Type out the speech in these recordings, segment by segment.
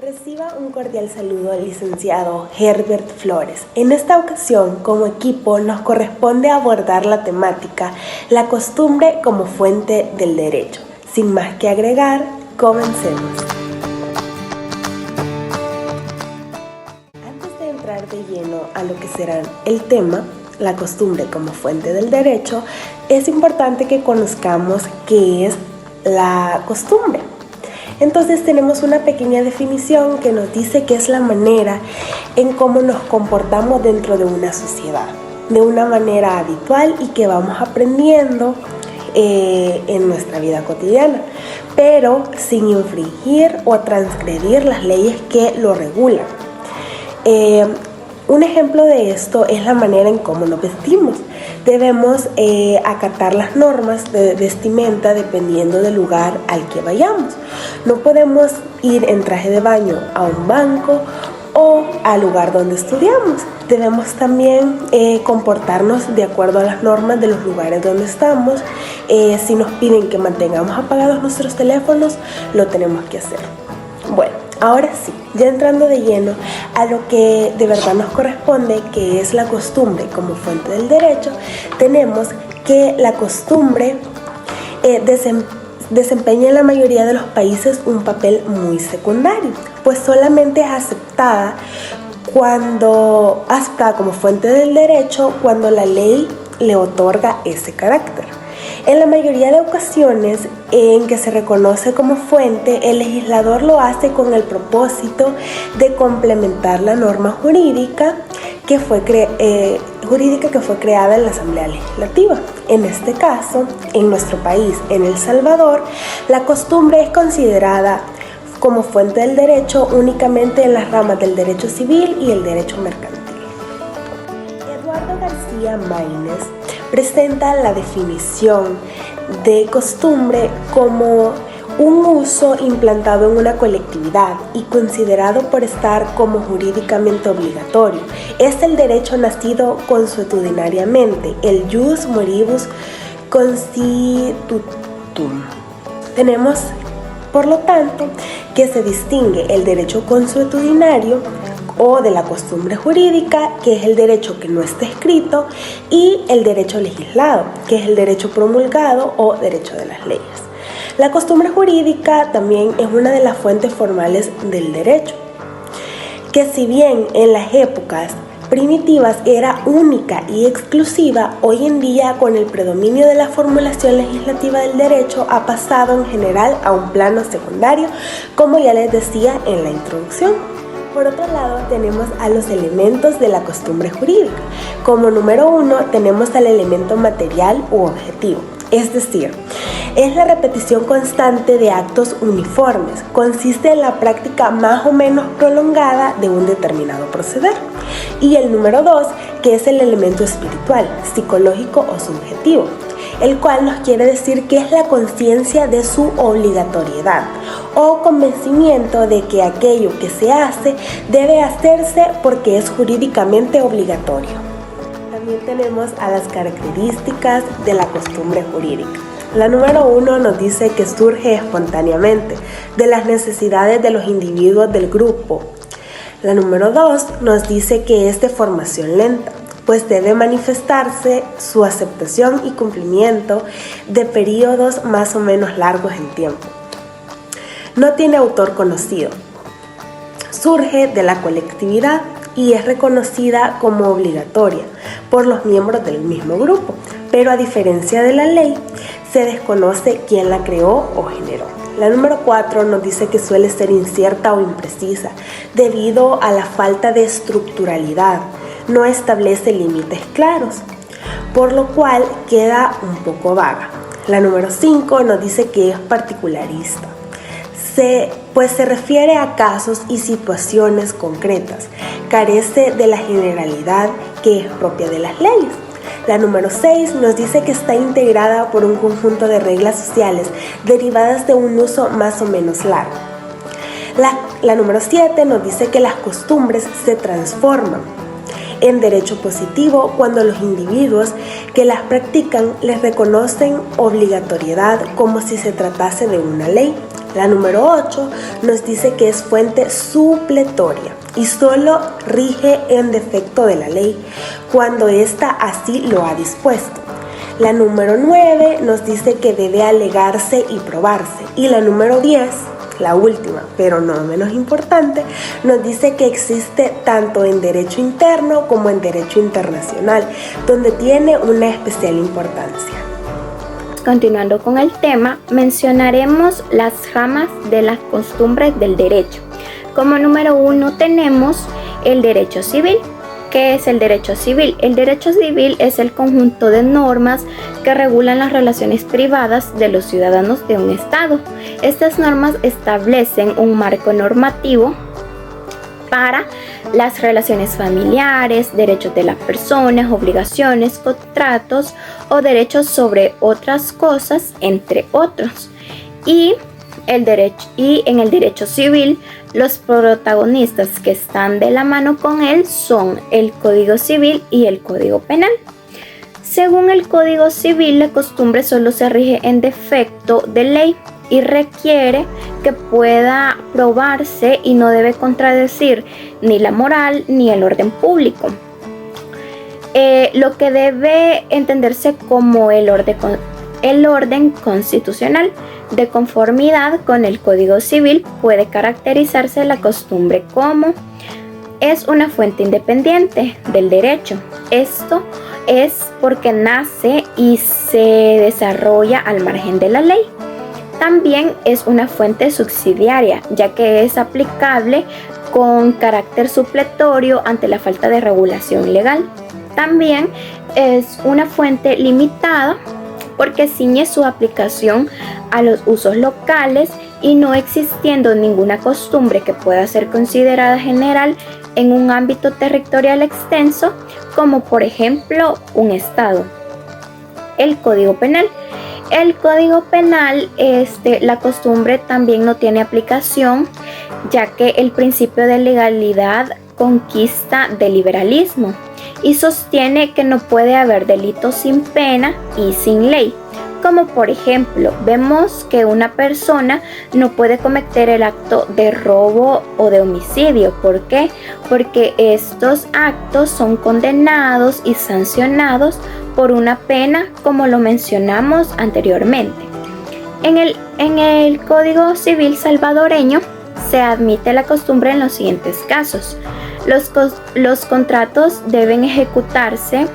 Reciba un cordial saludo al licenciado Herbert Flores. En esta ocasión, como equipo, nos corresponde abordar la temática La costumbre como fuente del derecho. Sin más que agregar, comencemos. Antes de entrar de lleno a lo que será el tema, la costumbre como fuente del derecho, es importante que conozcamos qué es la costumbre. Entonces tenemos una pequeña definición que nos dice que es la manera en cómo nos comportamos dentro de una sociedad, de una manera habitual y que vamos aprendiendo en nuestra vida cotidiana, pero sin infringir o transgredir las leyes que lo regulan. Un ejemplo de esto es la manera en cómo nos vestimos. Debemos acatar las normas de vestimenta dependiendo del lugar al que vayamos. No podemos ir en traje de baño a un banco o al lugar donde estudiamos. Debemos también comportarnos de acuerdo a las normas de los lugares donde estamos. Si nos piden que mantengamos apagados nuestros teléfonos, lo tenemos que hacer. Bueno, ahora sí, ya entrando de lleno a lo que de verdad nos corresponde, que es la costumbre como fuente del derecho, tenemos que la costumbre desempeña en la mayoría de los países un papel muy secundario, pues solamente es aceptada como fuente del derecho cuando la ley le otorga ese carácter. En la mayoría de ocasiones en que se reconoce como fuente, el legislador lo hace con el propósito de complementar la norma jurídica que fue creada en la Asamblea Legislativa. En este caso, en nuestro país, en El Salvador, la costumbre es considerada como fuente del derecho únicamente en las ramas del derecho civil y el derecho mercantil. Eduardo García Maínez presenta la definición de costumbre como un uso implantado en una colectividad y considerado por estar como jurídicamente obligatorio. Es el derecho nacido consuetudinariamente, el jus moribus constitutum. Tenemos, por lo tanto, que se distingue el derecho consuetudinario o de la costumbre jurídica, que es el derecho que no está escrito, y el derecho legislado, que es el derecho promulgado o derecho de las leyes. La costumbre jurídica también es una de las fuentes formales del derecho, que si bien en las épocas primitivas era única y exclusiva, hoy en día con el predominio de la formulación legislativa del derecho ha pasado en general a un plano secundario, como ya les decía en la introducción. Por otro lado, tenemos a los elementos de la costumbre jurídica. Como número 1, tenemos al elemento material u objetivo, es decir, es la repetición constante de actos uniformes. Consiste en la práctica más o menos prolongada de un determinado proceder. Y el número 2, que es el elemento espiritual, psicológico o subjetivo, el cual nos quiere decir que es la conciencia de su obligatoriedad o convencimiento de que aquello que se hace debe hacerse porque es jurídicamente obligatorio. También tenemos a las características de la costumbre jurídica. La número 1 nos dice que surge espontáneamente de las necesidades de los individuos del grupo. La número 2 nos dice que es de formación lenta, pues debe manifestarse su aceptación y cumplimiento de periodos más o menos largos en tiempo. No tiene autor conocido. Surge de la colectividad y es reconocida como obligatoria por los miembros del mismo grupo, pero a diferencia de la ley, se desconoce quién la creó o generó. La número 4 nos dice que suele ser incierta o imprecisa debido a la falta de estructuralidad. No establece límites claros, por lo cual queda un poco vaga. La número 5 nos dice que es particularista, pues se refiere a casos y situaciones concretas, carece de la generalidad que es propia de las leyes. La número 6 nos dice que está integrada por un conjunto de reglas sociales derivadas de un uso más o menos largo. La número 7 nos dice que las costumbres se transforman en derecho positivo cuando los individuos que las practican les reconocen obligatoriedad como si se tratase de una ley. La número 8 nos dice que es fuente supletoria y solo rige en defecto de la ley, cuando ésta así lo ha dispuesto. La número 9 nos dice que debe alegarse y probarse. Y la número 10, la última, pero no menos importante, nos dice que existe tanto en derecho interno como en derecho internacional, donde tiene una especial importancia. Continuando con el tema, mencionaremos las ramas de las costumbres del derecho. Como número 1 tenemos el derecho civil. ¿Qué es el derecho civil? El derecho civil es el conjunto de normas que regulan las relaciones privadas de los ciudadanos de un estado. Estas normas establecen un marco normativo para las relaciones familiares, derechos de las personas, obligaciones, contratos o derechos sobre otras cosas, entre otros. Y en el derecho civil, los protagonistas que están de la mano con él son el Código Civil y el Código Penal. Según el Código Civil, la costumbre solo se rige en defecto de ley y requiere que pueda probarse y no debe contradecir ni la moral ni el orden público. Lo que debe entenderse como el orden constitucional. De conformidad con el Código Civil, puede caracterizarse la costumbre como es una fuente independiente del derecho. Esto es porque nace y se desarrolla al margen de la ley. También es una fuente subsidiaria, ya que es aplicable con carácter supletorio ante la falta de regulación legal. También es una fuente limitada porque ciñe su aplicación a los usos locales y no existiendo ninguna costumbre que pueda ser considerada general en un ámbito territorial extenso, como por ejemplo un estado. El Código Penal. El Código Penal, la costumbre también no tiene aplicación, ya que el principio de legalidad conquista del liberalismo y sostiene que no puede haber delito sin pena y sin ley. Como por ejemplo, vemos que una persona no puede cometer el acto de robo o de homicidio. ¿Por qué? Porque estos actos son condenados y sancionados por una pena, como lo mencionamos anteriormente. En el Código Civil salvadoreño se admite la costumbre en los siguientes casos. Los contratos deben ejecutarse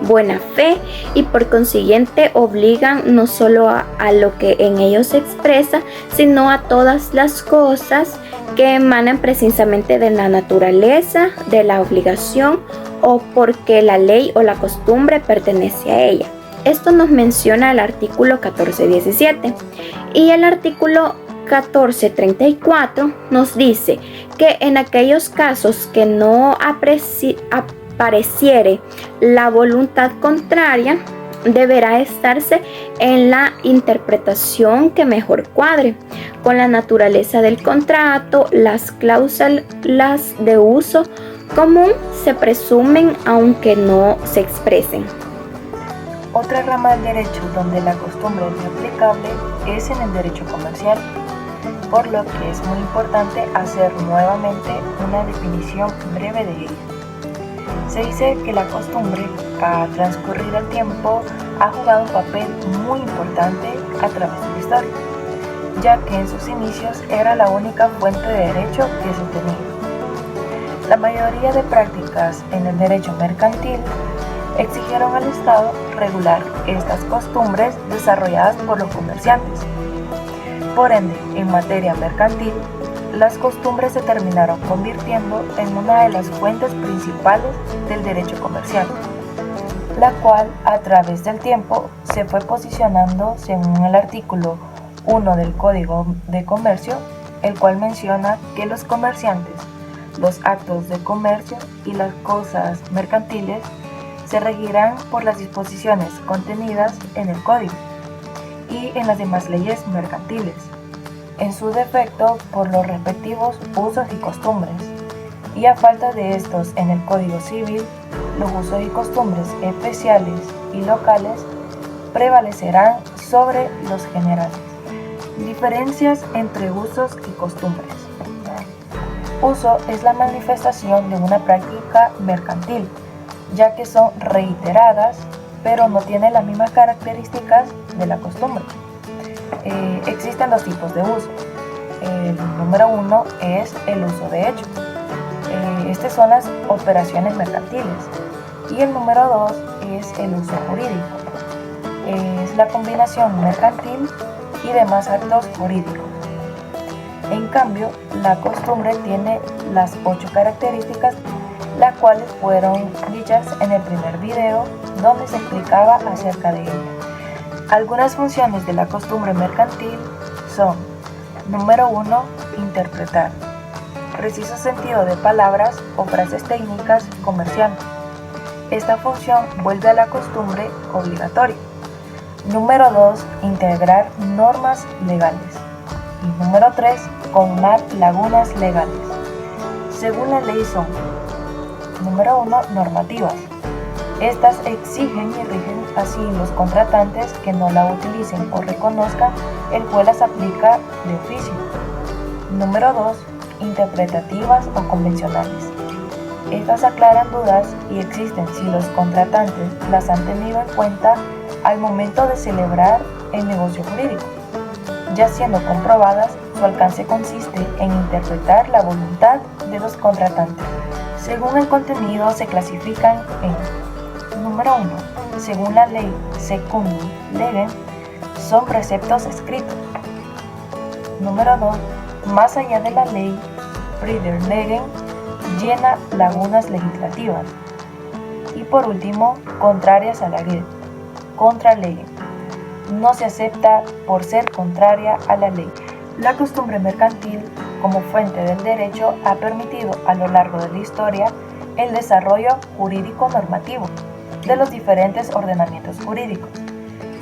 buena fe y por consiguiente obligan no solo a lo que en ellos se expresa, sino a todas las cosas que emanan precisamente de la naturaleza, de la obligación o porque la ley o la costumbre pertenece a ella. Esto nos menciona el artículo 14.17 y el artículo 14.34 nos dice que en aquellos casos que no apareciere la voluntad contraria, deberá estarse en la interpretación que mejor cuadre con la naturaleza del contrato. Las cláusulas de uso común se presumen aunque no se expresen. Otra rama del derecho donde la costumbre es aplicable es en el derecho comercial, por lo que es muy importante hacer nuevamente una definición breve de ella. Se dice que la costumbre, a transcurrir el tiempo, ha jugado un papel muy importante a través de la historia, ya que en sus inicios era la única fuente de derecho que se tenía. La mayoría de prácticas en el derecho mercantil exigieron al Estado regular estas costumbres desarrolladas por los comerciantes. Por ende, en materia mercantil, las costumbres se terminaron convirtiendo en una de las fuentes principales del derecho comercial, la cual a través del tiempo se fue posicionando según el artículo 1 del Código de Comercio, el cual menciona que los comerciantes, los actos de comercio y las cosas mercantiles se regirán por las disposiciones contenidas en el Código y en las demás leyes mercantiles, en su defecto por los respectivos usos y costumbres, y a falta de estos en el Código Civil, los usos y costumbres especiales y locales prevalecerán sobre los generales. Diferencias entre usos y costumbres. Uso es la manifestación de una práctica mercantil, ya que son reiteradas, pero no tienen las mismas características de la costumbre. Existen dos tipos de uso. El número 1 es el uso de hecho. Estas son las operaciones mercantiles. Y el número 2 es el uso jurídico. Es la combinación mercantil y demás actos jurídicos. En cambio, la costumbre tiene las 8 características, las cuales fueron dichas en el primer video donde se explicaba acerca de ella. Algunas funciones de la costumbre mercantil son: número 1, interpretar. Preciso sentido de palabras o frases técnicas comerciales. Esta función vuelve a la costumbre obligatoria. Número 2, integrar normas legales. Y número 3, colmar lagunas legales. Según la ley son: número 1, normativas. Estas exigen y rigen así los contratantes que no la utilicen o reconozcan, el cual las aplica de oficio. Número 2, interpretativas o convencionales. Estas aclaran dudas y existen si los contratantes las han tenido en cuenta al momento de celebrar el negocio jurídico. Ya siendo comprobadas, su alcance consiste en interpretar la voluntad de los contratantes. Según el contenido se clasifican en: número 1, según la ley secundum legem, son preceptos escritos. Número 2, más allá de la ley, prider legem, llena lagunas legislativas. Y por último, contrarias a la ley, contra legem, no se acepta por ser contraria a la ley. La costumbre mercantil, como fuente del derecho, ha permitido a lo largo de la historia el desarrollo jurídico normativo de los diferentes ordenamientos jurídicos,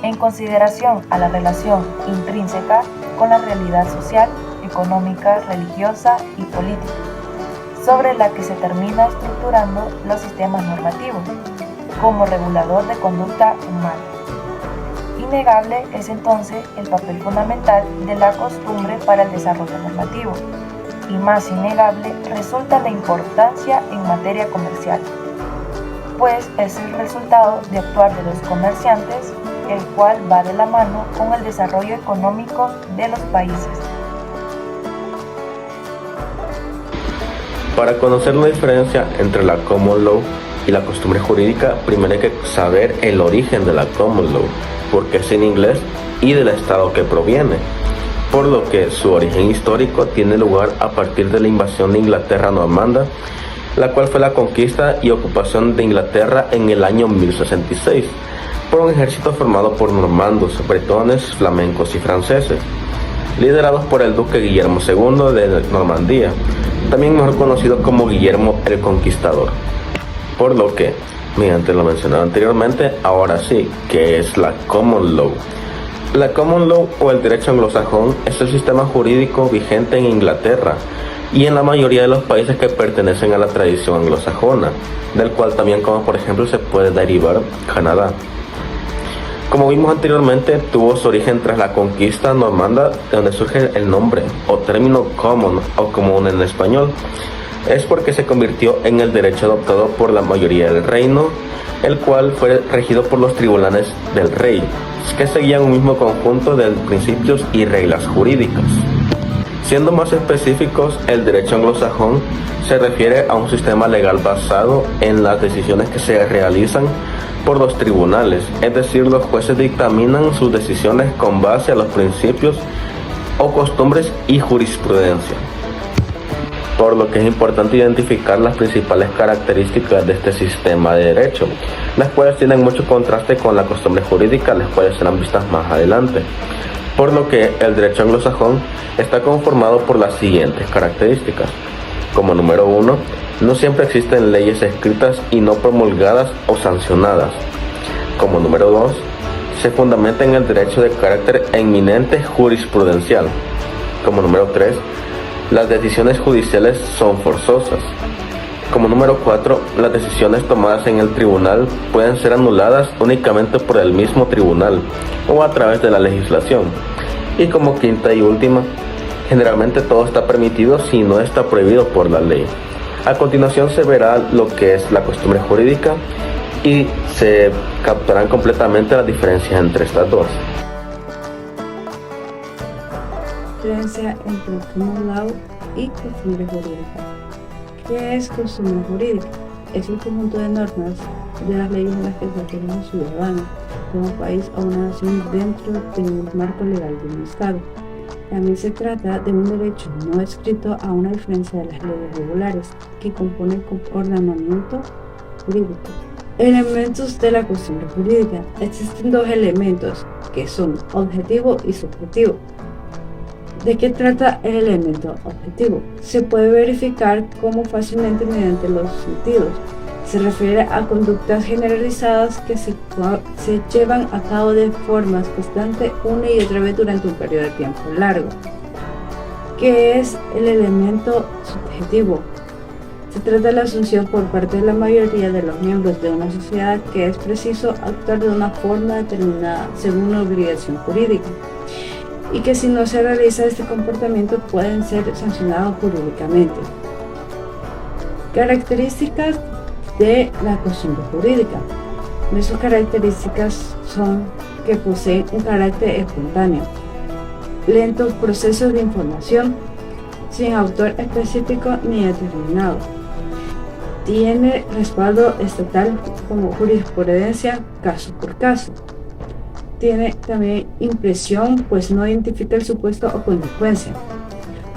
en consideración a la relación intrínseca con la realidad social, económica, religiosa y política, sobre la que se termina estructurando los sistemas normativos como regulador de conducta humana. Innegable es entonces el papel fundamental de la costumbre para el desarrollo normativo, y más innegable resulta la importancia en materia comercial, pues es el resultado de actuar de los comerciantes, el cual va de la mano con el desarrollo económico de los países. Para conocer la diferencia entre la common law y la costumbre jurídica, primero hay que saber el origen de la common law, porque es en inglés y del estado que proviene, por lo que su origen histórico tiene lugar a partir de la invasión de Inglaterra normanda, la cual fue la conquista y ocupación de Inglaterra en el año 1066, por un ejército formado por normandos, bretones, flamencos y franceses, liderados por el duque Guillermo II de Normandía, también mejor conocido como Guillermo el Conquistador. Por lo que, mediante lo mencionado anteriormente, ahora sí, que es la common law. La common law o el derecho anglosajón es el sistema jurídico vigente en Inglaterra y en la mayoría de los países que pertenecen a la tradición anglosajona, del cual también, como por ejemplo, se puede derivar Canadá. Como vimos anteriormente, tuvo su origen tras la conquista normanda, de donde surge el nombre o término common o común en español. Es porque se convirtió en el derecho adoptado por la mayoría del reino, el cual fue regido por los tribunales del rey, que seguían un mismo conjunto de principios y reglas jurídicas. Siendo más específicos, el derecho anglosajón se refiere a un sistema legal basado en las decisiones que se realizan por los tribunales, es decir, los jueces dictaminan sus decisiones con base a los principios o costumbres y jurisprudencia. Por lo que es importante identificar las principales características de este sistema de derecho, las cuales tienen mucho contraste con la costumbre jurídica, las cuales serán vistas más adelante. Por lo que el derecho anglosajón está conformado por las siguientes características. Como número 1, no siempre existen leyes escritas y no promulgadas o sancionadas. Como número 2, se fundamenta en el derecho de carácter eminente jurisprudencial. Como número 3, las decisiones judiciales son forzosas. Como número 4, las decisiones tomadas en el tribunal pueden ser anuladas únicamente por el mismo tribunal o a través de la legislación. Y como quinta y última, generalmente todo está permitido si no está prohibido por la ley. A continuación se verá lo que es la costumbre jurídica y se captarán completamente las diferencias entre estas dos. Diferencia entre common law y costumbre jurídica. ¿Qué es costumbre jurídica? Es el conjunto de normas de las leyes en las que se atienen los ciudadanos de un país o una nación dentro del marco legal de un estado. También se trata de un derecho no escrito, a una diferencia de las leyes regulares que componen el ordenamiento jurídico. Elementos de la costumbre jurídica. Existen dos elementos que son objetivo y subjetivo. ¿De qué trata el elemento objetivo? Se puede verificar como fácilmente mediante los sentidos. Se refiere a conductas generalizadas que se llevan a cabo de forma constante una y otra vez durante un periodo de tiempo largo. ¿Qué es el elemento subjetivo? Se trata de la asunción por parte de la mayoría de los miembros de una sociedad que es preciso actuar de una forma determinada según una obligación jurídica, y que si no se realiza este comportamiento pueden ser sancionados jurídicamente. Características de la costumbre jurídica. Sus características son que poseen un carácter espontáneo, lentos procesos de información, sin autor específico ni determinado, tiene respaldo estatal como jurisprudencia caso por caso, tiene también impresión, pues no identifica el supuesto o consecuencia.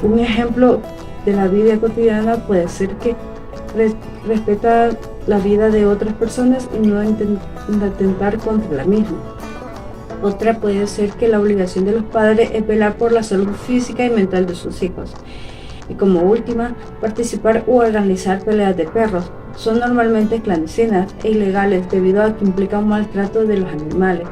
Un ejemplo de la vida cotidiana puede ser que respeta la vida de otras personas y no atentar contra la misma. Otra puede ser que la obligación de los padres es velar por la salud física y mental de sus hijos. Y como última, participar u organizar peleas de perros. Son normalmente clandestinas e ilegales debido a que implican un maltrato de los animales.